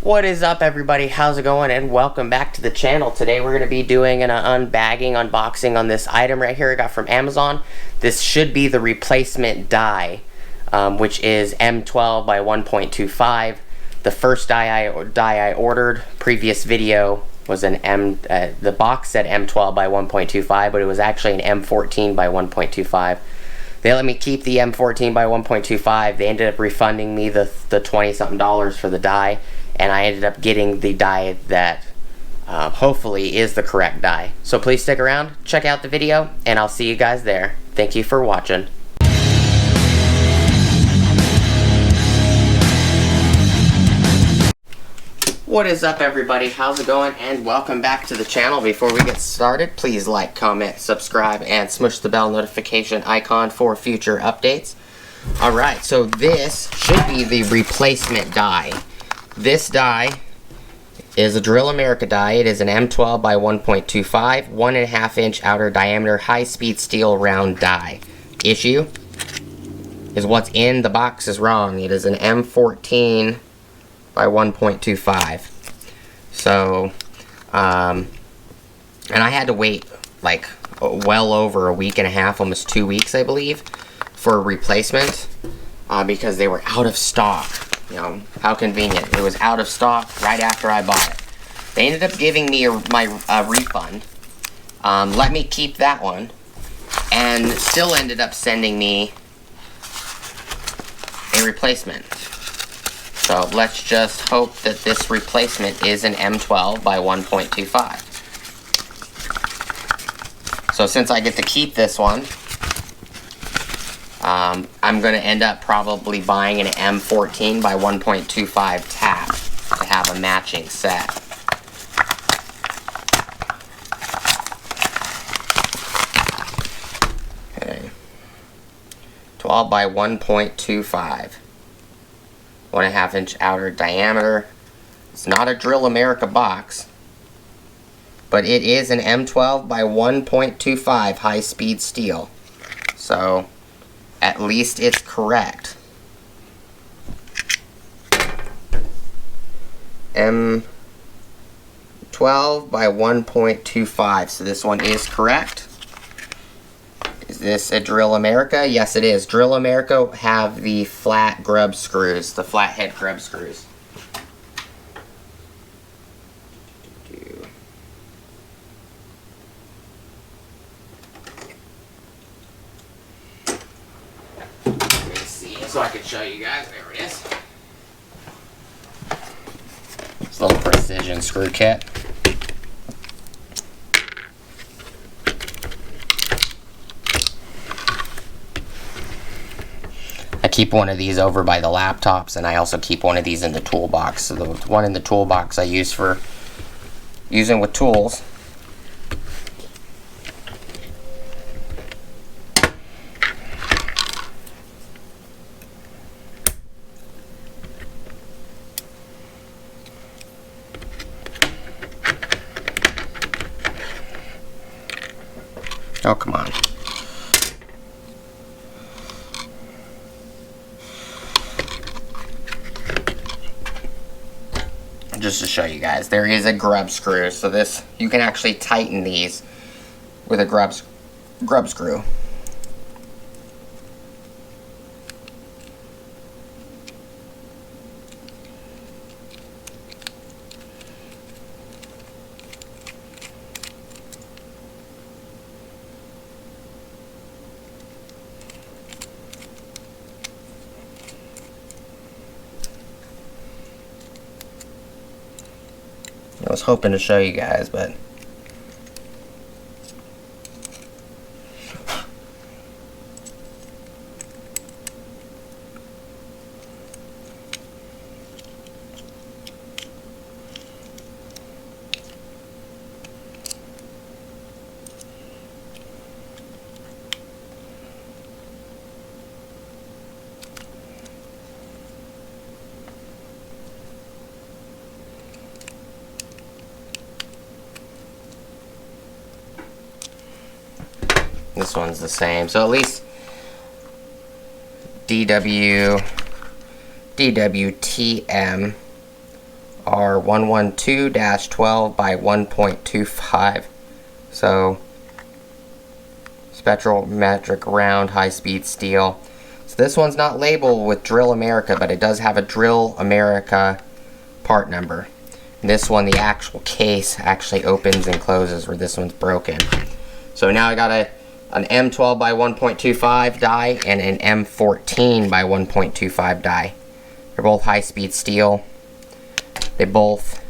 What is up, everybody? How's it going? And welcome back to the channel. Today we're going to be doing an unboxing on this item right here I got from Amazon. This should be the replacement die, which is M12 by 1.25. The first die I ordered, previous video, was an the box said M12 by 1.25, but it was actually an M14 by 1.25. They let me keep the M14 by 1.25. They ended up refunding me the 20-something for the die, and I ended up getting the die that hopefully is the correct die. So please stick around, check out the video, and I'll see you guys there. Thank you for watching. What is up, everybody? How's it going? And welcome back to the channel. Before we get started, please like, comment, subscribe, and smush the bell notification icon for future updates. Alright, so this should be the replacement die. This die is a Drill America die. It is an M12 by 1.25, 1.5 inch outer diameter, high-speed steel round die. Issue is what's in the box is wrong. It is an M14 by 1.25. So, and I had to wait like well over a week and a half, almost 2 weeks, I believe, for a replacement because they were out of stock. You know, how convenient. It was out of stock right after I bought it. They ended up giving me my refund. Let me keep that one, and still ended up sending me a replacement. So let's just hope that this replacement is an M12 by 1.25. So since I get to keep this one, I'm going to end up probably buying an M14 by 1.25 tap to have a matching set. Okay. 12 by 1.25. 1.5 inch outer diameter. It's not a Drill America box, but it is an M12 by 1.25 high-speed steel. So, at least it's correct. M12 by 1.25. So this one is correct. Is this a Drill America? Yes, it is. Drill America have the flat grub screws, the flathead grub screws. Let me see so I can show you guys. There it is. It's a little precision screw kit. I keep one of these over by the laptops, and I also keep one of these in the toolbox. So the one in the toolbox I use for using with tools. Oh, come on. Just to show you guys, there is a grub screw, so this, you can actually tighten these with a grub screw. I was hoping to show you guys, but this one's the same. So at least DWTM are 112-12 by 1.25. So spectrometric round high-speed steel. So this one's not labeled with Drill America, but it does have a Drill America part number. And this one, the actual case actually opens and closes, where this one's broken. So now I got an M12 by 1.25 die and an M14 by 1.25 die. They're both high-speed steel. They both,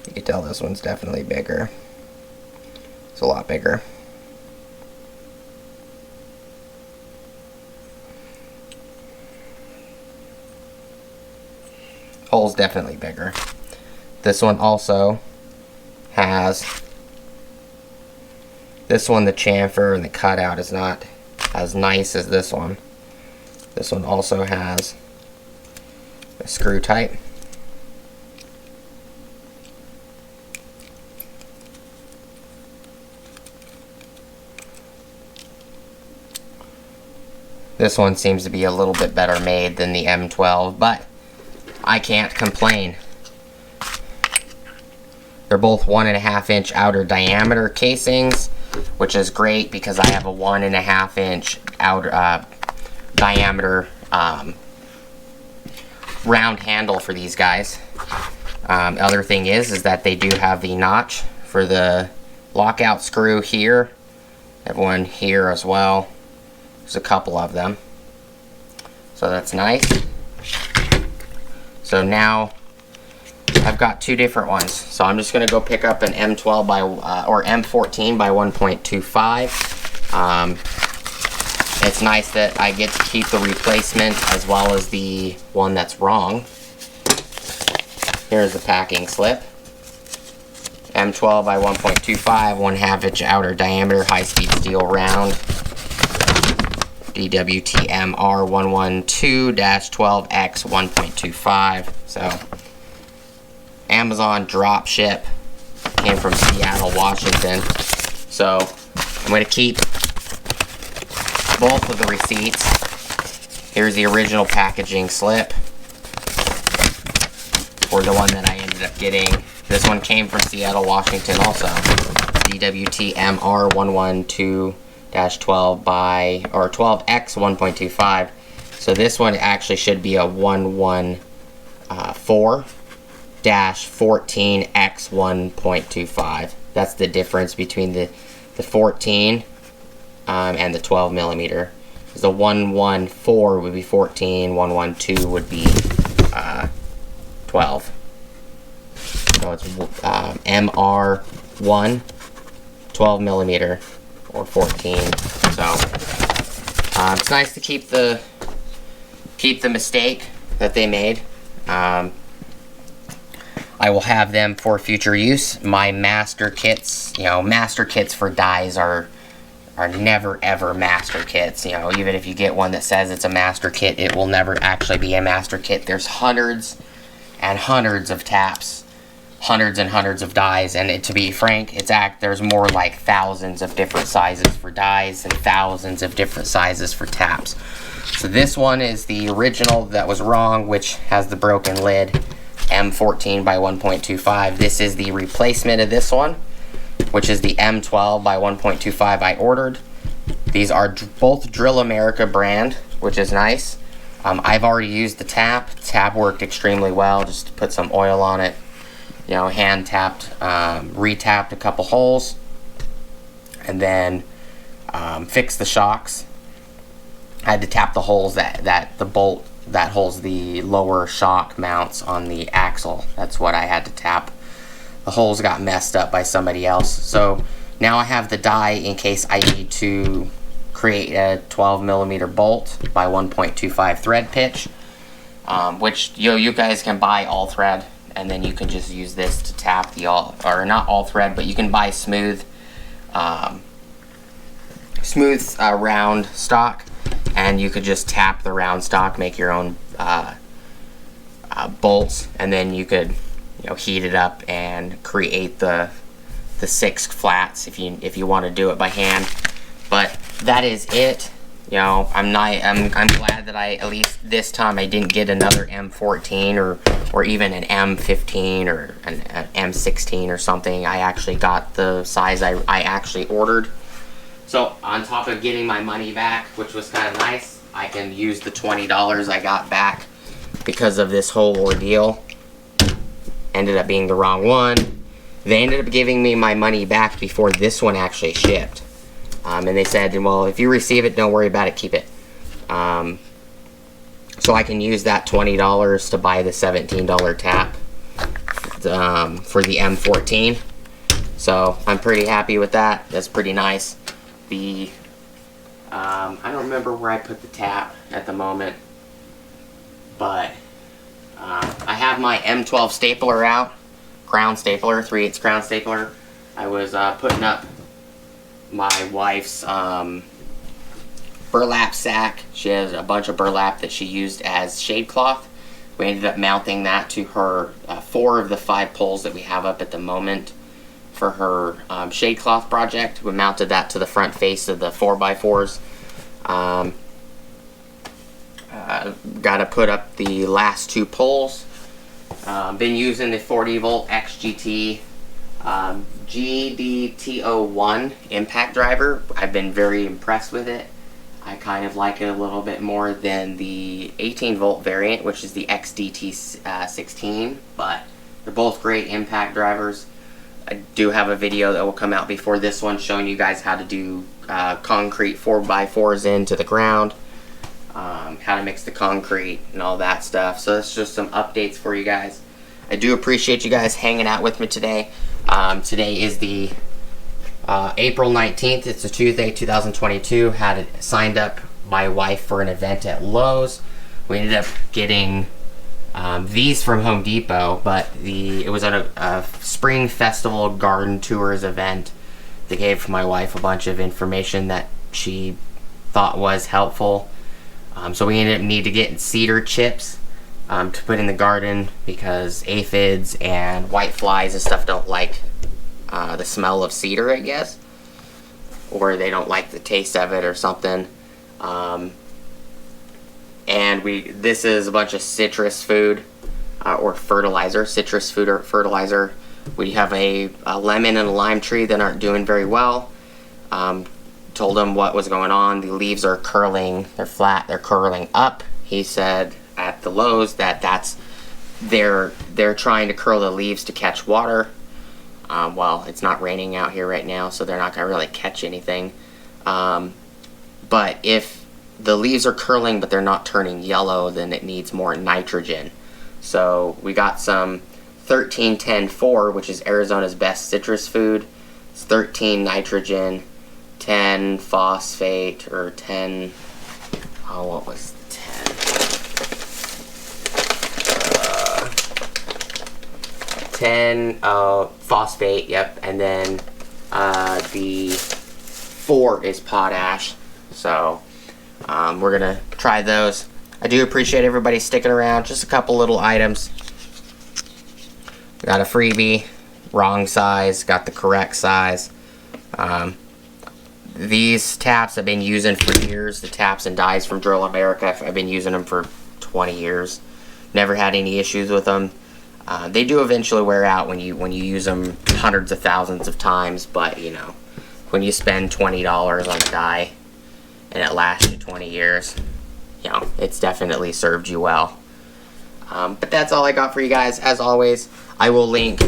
you can tell this one's definitely bigger. It's a lot bigger. Hole's definitely bigger. This one also has, this one, the chamfer and the cutout is not as nice as this one. This one also has a screw type. This one seems to be a little bit better made than the M12, but I can't complain. They're both 1.5 inch outer diameter casings, which is great because I have a 1.5 inch outer diameter round handle for these guys. Other thing is that they do have the notch for the lockout screw here. I have one here as well. There's a couple of them, so that's nice. So now I've got two different ones. So I'm just gonna go pick up an M12 by or M14 by 1.25. It's nice that I get to keep the replacement as well as the one that's wrong. Here's the packing slip. M12 by 1.25, 1/2 inch outer diameter, high-speed steel round. DWTMR 112-12X 1.25. So Amazon drop ship, came from Seattle, Washington. So I'm going to keep both of the receipts. Here's the original packaging slip for the one that I ended up getting. This one came from Seattle, Washington also. DWTMR 112-12 by, or 12X 1.25. So this one actually should be a 114-14X 1.25. That's the difference between the 14 and the 12 millimeter. The 114 would be 14, 112 would be 12. So it's MR1, 12 millimeter, or 14. So it's nice to keep the mistake that they made. I will have them for future use. My master kits, master kits for dies are never ever master kits. Even if you get one that says it's a master kit, it will never actually be a master kit. There's hundreds and hundreds of taps, hundreds and hundreds of dies, and to be frank, there's more like thousands of different sizes for dies and thousands of different sizes for taps. So this one is the original that was wrong, which has the broken lid, M14 by 1.25. This is the replacement of this one, which is the M12 by 1.25 I ordered. These are both Drill America brand, which is nice. I've already used the tap. The tap worked extremely well. Just put some oil on it, hand tapped, re-tapped a couple holes, and then fixed the shocks. I had to tap the holes that the bolt that holds the lower shock mounts on the axle. That's what I had to tap. The holes got messed up by somebody else. So now I have the die in case I need to create a 12 millimeter bolt by 1.25 thread pitch, which you guys can buy all thread, and then you can just use this to tap the not all thread, but you can buy smooth round stock, and you could just tap the round stock, make your own bolts, and then you could heat it up and create the 6 flats if you want to do it by hand. But that is it. I'm glad that at least this time I didn't get another M14 or even an M15 or an M16 or something. I actually got the size I actually ordered. So on top of getting my money back, which was kind of nice, I can use the $20 I got back because of this whole ordeal. Ended up being the wrong one. They ended up giving me my money back before this one actually shipped. And they said, well, if you receive it, don't worry about it, keep it. So I can use that $20 to buy the $17 tap for the M14. So I'm pretty happy with that. That's pretty nice. I don't remember where I put the tap at the moment, but I have my M12 stapler out, crown stapler, 3/8 crown stapler. I was putting up my wife's burlap sack. She has a bunch of burlap that she used as shade cloth. We ended up mounting that to her 4 of the 5 poles that we have up at the moment for her shade cloth project. We mounted that to the front face of the 4x4s. Got to put up the last 2 poles. Been using the 40 volt XGT GDTO1 impact driver. I've been very impressed with it. I kind of like it a little bit more than the 18 volt variant, which is the XDT16, but they're both great impact drivers. I do have a video that will come out before this one showing you guys how to do concrete 4x4s into the ground, how to mix the concrete and all that stuff. So that's just some updates for you guys. I do appreciate you guys hanging out with me today. Today is the April 19th. It's a Tuesday, 2022. Had signed up my wife for an event at Lowe's. We ended up getting these from Home Depot, but it was at a spring festival garden tours event. They gave my wife a bunch of information that she thought was helpful. So we ended up needing to get cedar chips to put in the garden because aphids and white flies and stuff don't like the smell of cedar, I guess, or they don't like the taste of it or something. And this is a bunch of citrus food or fertilizer, citrus food or fertilizer. We have a lemon and a lime tree that aren't doing very well. Told him what was going on. The leaves are curling, they're flat, they're curling up. He said at the Lowe's that they're trying to curl the leaves to catch water. Well, it's not raining out here right now, so they're not going to really catch anything. But if the leaves are curling but they're not turning yellow, then it needs more nitrogen. So we got some 13-10-4, which is Arizona's best citrus food. It's 13 nitrogen, 10 phosphate, or 10, what was 10? 10 phosphate, yep, and then the 4 is potash. So we're gonna try those. I do appreciate everybody sticking around. Just a couple little items. Got a freebie, wrong size, got the correct size. These taps I've been using for years. The taps and dies from Drill America. I've been using them for 20 years. Never had any issues with them. They do eventually wear out when you use them hundreds of thousands of times, but you know, when you spend $20 on a die and it lasts you 20 years, you know, it's definitely served you well. But that's all I got for you guys. As always, I will link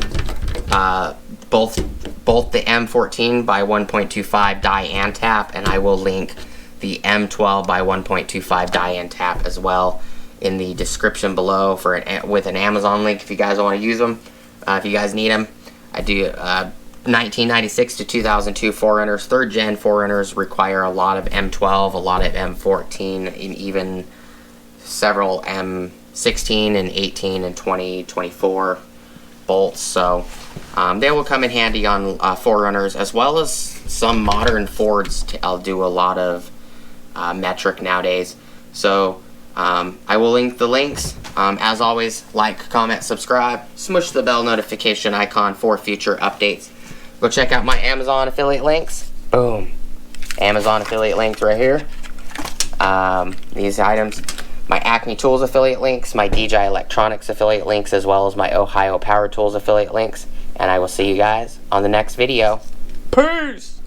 both the M14 by 1.25 die and tap, and I will link the M12 by 1.25 die and tap as well in the description below with an Amazon link if you guys want to use them, if you guys need them. I do 1996 to 2002 4Runners, 3rd gen 4Runners require a lot of M12, a lot of M14, and even several M16 and 18 and 20, 24 bolts. So they will come in handy on 4Runners, as well as some modern Fords. I'll do a lot of metric nowadays. So I will link the links. As always, like, comment, subscribe, smush the bell notification icon for future updates. Go check out my Amazon affiliate links. Boom. Amazon affiliate links right here. these items, my Acme Tools affiliate links, my DJI Electronics affiliate links, as well as my Ohio Power Tools affiliate links. And I will see you guys on the next video. Peace!